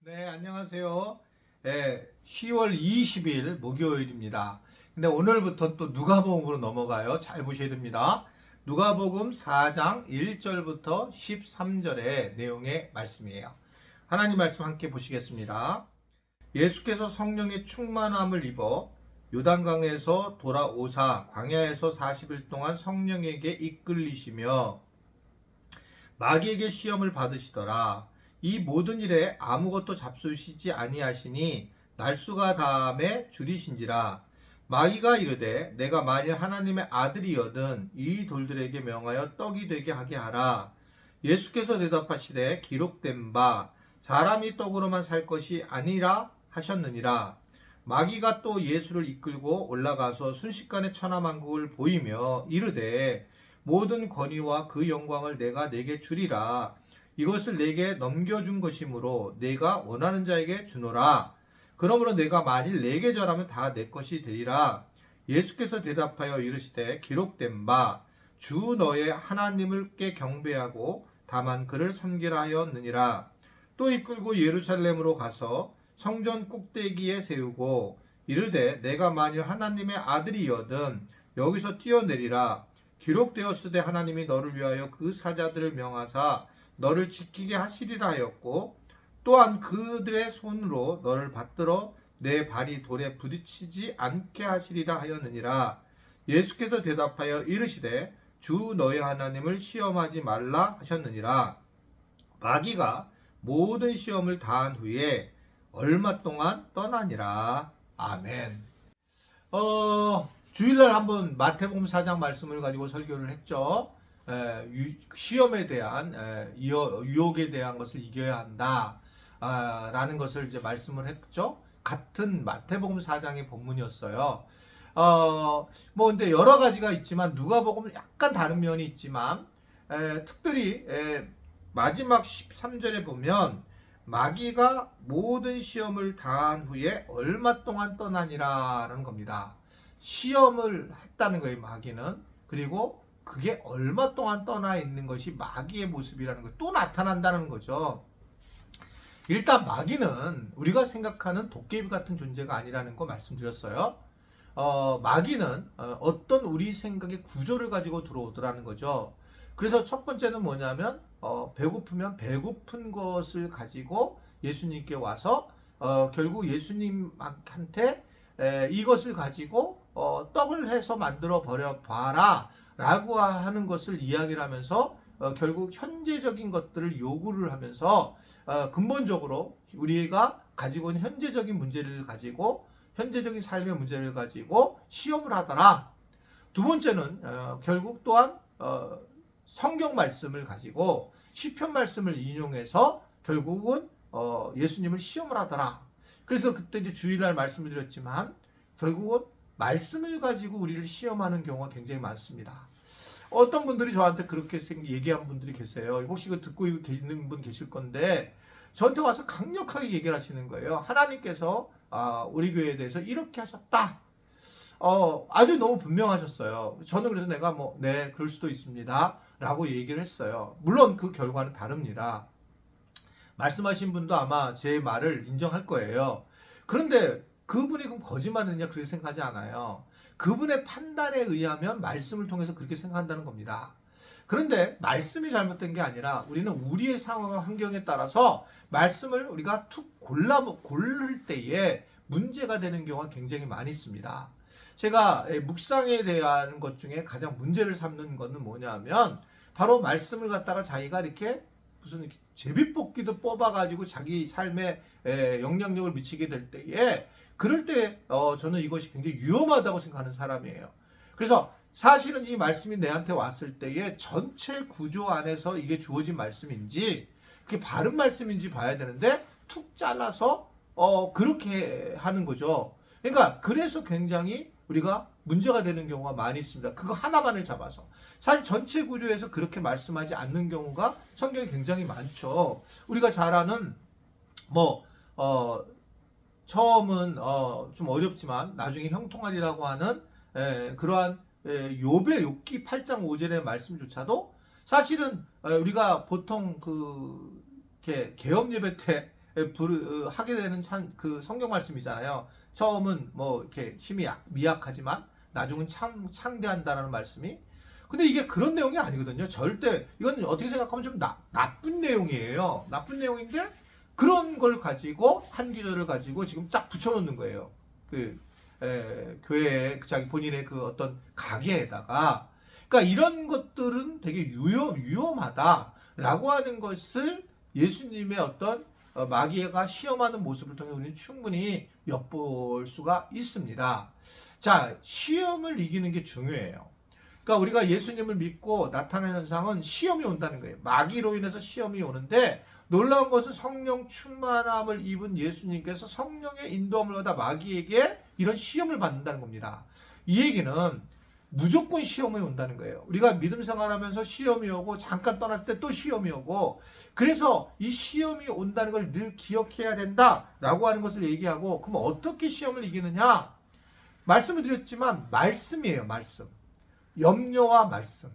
네, 안녕하세요. 10월 20일 목요일입니다. 근데 오늘부터 또 누가복음으로 넘어가요. 잘 보셔야 됩니다. 누가복음 4장 1절부터 13절의 내용의 말씀이에요. 하나님 말씀 함께 보시겠습니다. 예수께서 성령의 충만함을 입어 요단강에서 돌아오사 광야에서 40일 동안 성령에게 이끌리시며 마귀에게 시험을 받으시더라. 이 모든 일에 아무것도 잡수시지 아니하시니 날수가 다함에 줄이신지라. 마귀가 이르되 내가 만일 하나님의 아들이여든 이 돌들에게 명하여 떡이 되게 하게 하라. 예수께서 대답하시되 기록된 바 사람이 떡으로만 살 것이 아니라 하셨느니라. 마귀가 또 예수를 이끌고 올라가서 순식간에 천하만국을 보이며 이르되 모든 권위와 그 영광을 내가 내게 주리라. 이것을 내게 넘겨준 것이므로 내가 원하는 자에게 주노라. 그러므로 내가 만일 내게 절하면 다 내 것이 되리라. 예수께서 대답하여 이르시되 기록된 바 주 너의 하나님을께 경배하고 다만 그를 섬기라 하였느니라. 또 이끌고 예루살렘으로 가서 성전 꼭대기에 세우고 이르되 내가 만일 하나님의 아들이여든 여기서 뛰어내리라. 기록되었으되 하나님이 너를 위하여 그 사자들을 명하사 너를 지키게 하시리라 하였고 또한 그들의 손으로 너를 받들어 내 발이 돌에 부딪히지 않게 하시리라 하였느니라. 예수께서 대답하여 이르시되 주 너의 하나님을 시험하지 말라 하셨느니라. 마귀가 모든 시험을 다한 후에 얼마 동안 떠나니라. 아멘. 주일날 한번 마태복음 4장 말씀을 가지고 설교를 했죠. 시험에 대한 유혹에 대한 것을 이겨야 한다 라는 것을 이제 말씀을 했죠. 같은 마태복음 4장의 본문이었어요. 근데 여러 가지가 있지만 누가복음은 약간 다른 면이 있지만 특별히 마지막 13절에 보면 마귀가 모든 시험을 다한 후에 얼마 동안 떠나니라는 겁니다. 시험을 했다는 거예요, 마귀는. 그리고 그게 얼마 동안 떠나 있는 것이 마귀의 모습이라는 거 또 나타난다는 거죠. 일단 마귀는 우리가 생각하는 도깨비 같은 존재가 아니라는 거 말씀드렸어요. 마귀는 어떤 우리 생각의 구조를 가지고 들어오더라는 거죠. 그래서 첫 번째는 뭐냐면 배고프면 배고픈 것을 가지고 예수님께 와서 결국 예수님한테 이것을 가지고 떡을 해서 만들어 버려 봐라 라고 하는 것을 이야기를 하면서 결국 현재적인 것들을 요구를 하면서 근본적으로 우리가 가지고 있는 현재적인 문제를 가지고 현재적인 삶의 문제를 가지고 시험을 하더라. 두 번째는 결국 또한 성경 말씀을 가지고 시편 말씀을 인용해서 결국은 예수님을 시험을 하더라. 그래서 그때 이제 주일날 말씀을 드렸지만 결국은 말씀을 가지고 우리를 시험하는 경우가 굉장히 많습니다. 어떤 분들이 저한테 그렇게 얘기한 분들이 계세요. 혹시 그 듣고 있는 분 계실 건데 저한테 와서 강력하게 얘기를 하시는 거예요. 하나님께서 우리 교회에 대해서 이렇게 하셨다. 아주 너무 분명하셨어요. 저는 그래서 내가 네, 그럴 수도 있습니다. 라고 얘기를 했어요. 물론 그 결과는 다릅니다. 말씀하신 분도 아마 제 말을 인정할 거예요. 그런데 그분이 그럼 거짓말이냐 그렇게 생각하지 않아요. 그분의 판단에 의하면 말씀을 통해서 그렇게 생각한다는 겁니다. 그런데 말씀이 잘못된 게 아니라 우리는 우리의 상황과 환경에 따라서 말씀을 우리가 툭 고를 때에 문제가 되는 경우가 굉장히 많이 있습니다. 제가 묵상에 대한 것 중에 가장 문제를 삼는 것은 뭐냐면 바로 말씀을 갖다가 자기가 이렇게 무슨 제비뽑기도 뽑아가지고 자기 삶에 영향력을 미치게 될 때에 그럴 때 저는 이것이 굉장히 위험하다고 생각하는 사람이에요. 그래서 사실은 이 말씀이 내한테 왔을 때에 전체 구조 안에서 이게 주어진 말씀인지 그게 바른 말씀인지 봐야 되는데 툭 잘라서 그렇게 하는 거죠. 그러니까 그래서 굉장히 우리가 문제가 되는 경우가 많이 있습니다. 그거 하나만을 잡아서. 사실 전체 구조에서 그렇게 말씀하지 않는 경우가 성경에 굉장히 많죠. 우리가 잘 아는 처음은 좀 어렵지만 나중에 형통하리라고 하는 그러한 욥의 욥기 8장 5절의 말씀조차도 사실은 우리가 보통 이렇게 개업 예배 때 하게 되는 그 성경 말씀이잖아요. 처음은 뭐 이렇게 힘이 미약하지만 나중은 참 창대한다라는 말씀이. 근데 이게 그런 내용이 아니거든요. 절대 이건 어떻게 생각하면 좀 나쁜 내용이에요. 나쁜 내용인데 그런 걸 가지고 한 구절을 가지고 지금 쫙 붙여놓는 거예요. 교회에 자기 본인의 그 어떤 가게에다가. 그러니까 이런 것들은 되게 위험하다라고 하는 것을 예수님의 어떤 마귀가 시험하는 모습을 통해 우리는 충분히 엿볼 수가 있습니다. 자, 시험을 이기는 게 중요해요. 그러니까 우리가 예수님을 믿고 나타나는 현상은 시험이 온다는 거예요. 마귀로 인해서 시험이 오는데 놀라운 것은 성령 충만함을 입은 예수님께서 성령의 인도함을 받아 마귀에게 이런 시험을 받는다는 겁니다. 이 얘기는 무조건 시험이 온다는 거예요. 우리가 믿음 생활하면서 시험이 오고 잠깐 떠났을 때 또 시험이 오고, 그래서 이 시험이 온다는 걸 늘 기억해야 된다라고 하는 것을 얘기하고, 그럼 어떻게 시험을 이기느냐? 말씀을 드렸지만 말씀이에요. 말씀. 염려와 말씀.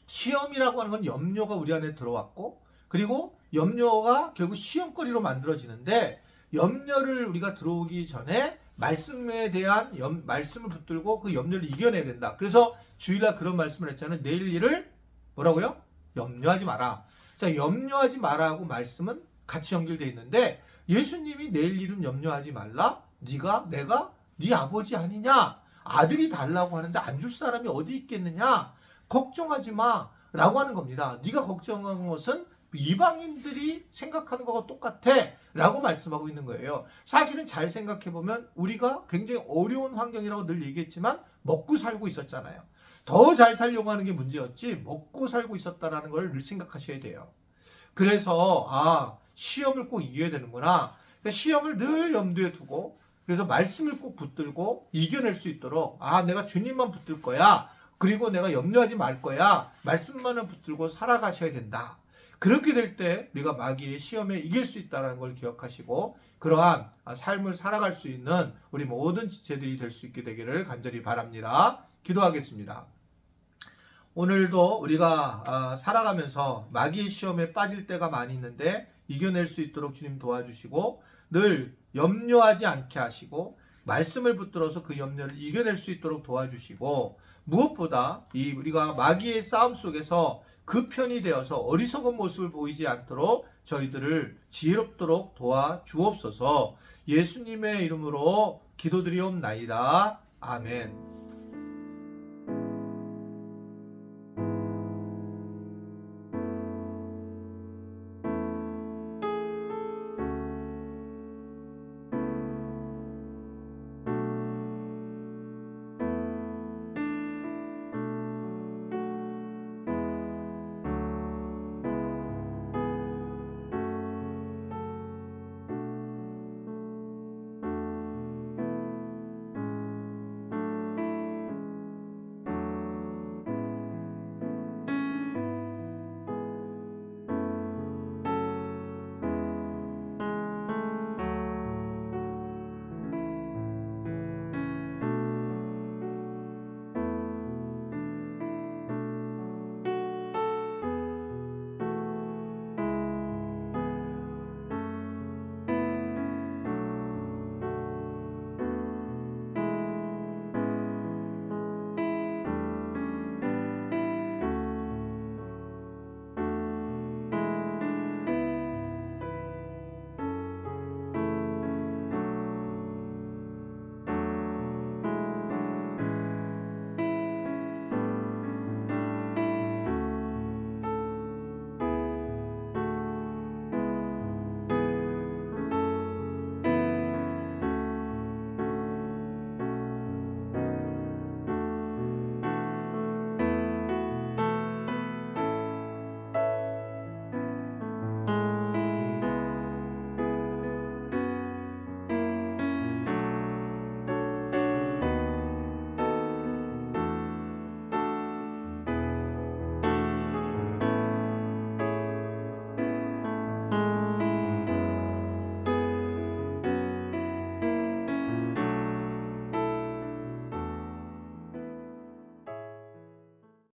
시험이라고 하는 건 염려가 우리 안에 들어왔고, 그리고 염려가 결국 시험거리로 만들어지는데, 염려를 우리가 들어오기 전에 말씀에 대한 말씀을 붙들고 그 염려를 이겨내야 된다. 그래서 주일날 그런 말씀을 했잖아요. 내일 일을 뭐라고요? 염려하지 마라. 자, 염려하지 마라하고 말씀은 같이 연결되어 있는데, 예수님이 내일 일은 염려하지 말라. 내가 네 아버지 아니냐? 아들이 달라고 하는데 안 줄 사람이 어디 있겠느냐? 걱정하지 마 라고 하는 겁니다. 네가 걱정한 것은 이방인들이 생각하는 것과 똑같아 라고 말씀하고 있는 거예요. 사실은 잘 생각해보면 우리가 굉장히 어려운 환경이라고 늘 얘기했지만 먹고 살고 있었잖아요. 더 잘 살려고 하는 게 문제였지 먹고 살고 있었다는 걸 늘 생각하셔야 돼요. 그래서 시험을 꼭 이겨야 되는구나. 그러니까 시험을 늘 염두에 두고, 그래서 말씀을 꼭 붙들고 이겨낼 수 있도록 내가 주님만 붙들 거야. 그리고 내가 염려하지 말 거야. 말씀만을 붙들고 살아가셔야 된다. 그렇게 될 때 우리가 마귀의 시험에 이길 수 있다는 걸 기억하시고, 그러한 삶을 살아갈 수 있는 우리 모든 지체들이 될 수 있게 되기를 간절히 바랍니다. 기도하겠습니다. 오늘도 우리가 살아가면서 마귀의 시험에 빠질 때가 많이 있는데 이겨낼 수 있도록 주님 도와주시고, 늘 염려하지 않게 하시고 말씀을 붙들어서 그 염려를 이겨낼 수 있도록 도와주시고, 무엇보다 우리가 마귀의 싸움 속에서 그 편이 되어서 어리석은 모습을 보이지 않도록 저희들을 지혜롭도록 도와주옵소서. 예수님의 이름으로 기도드리옵나이다. 아멘.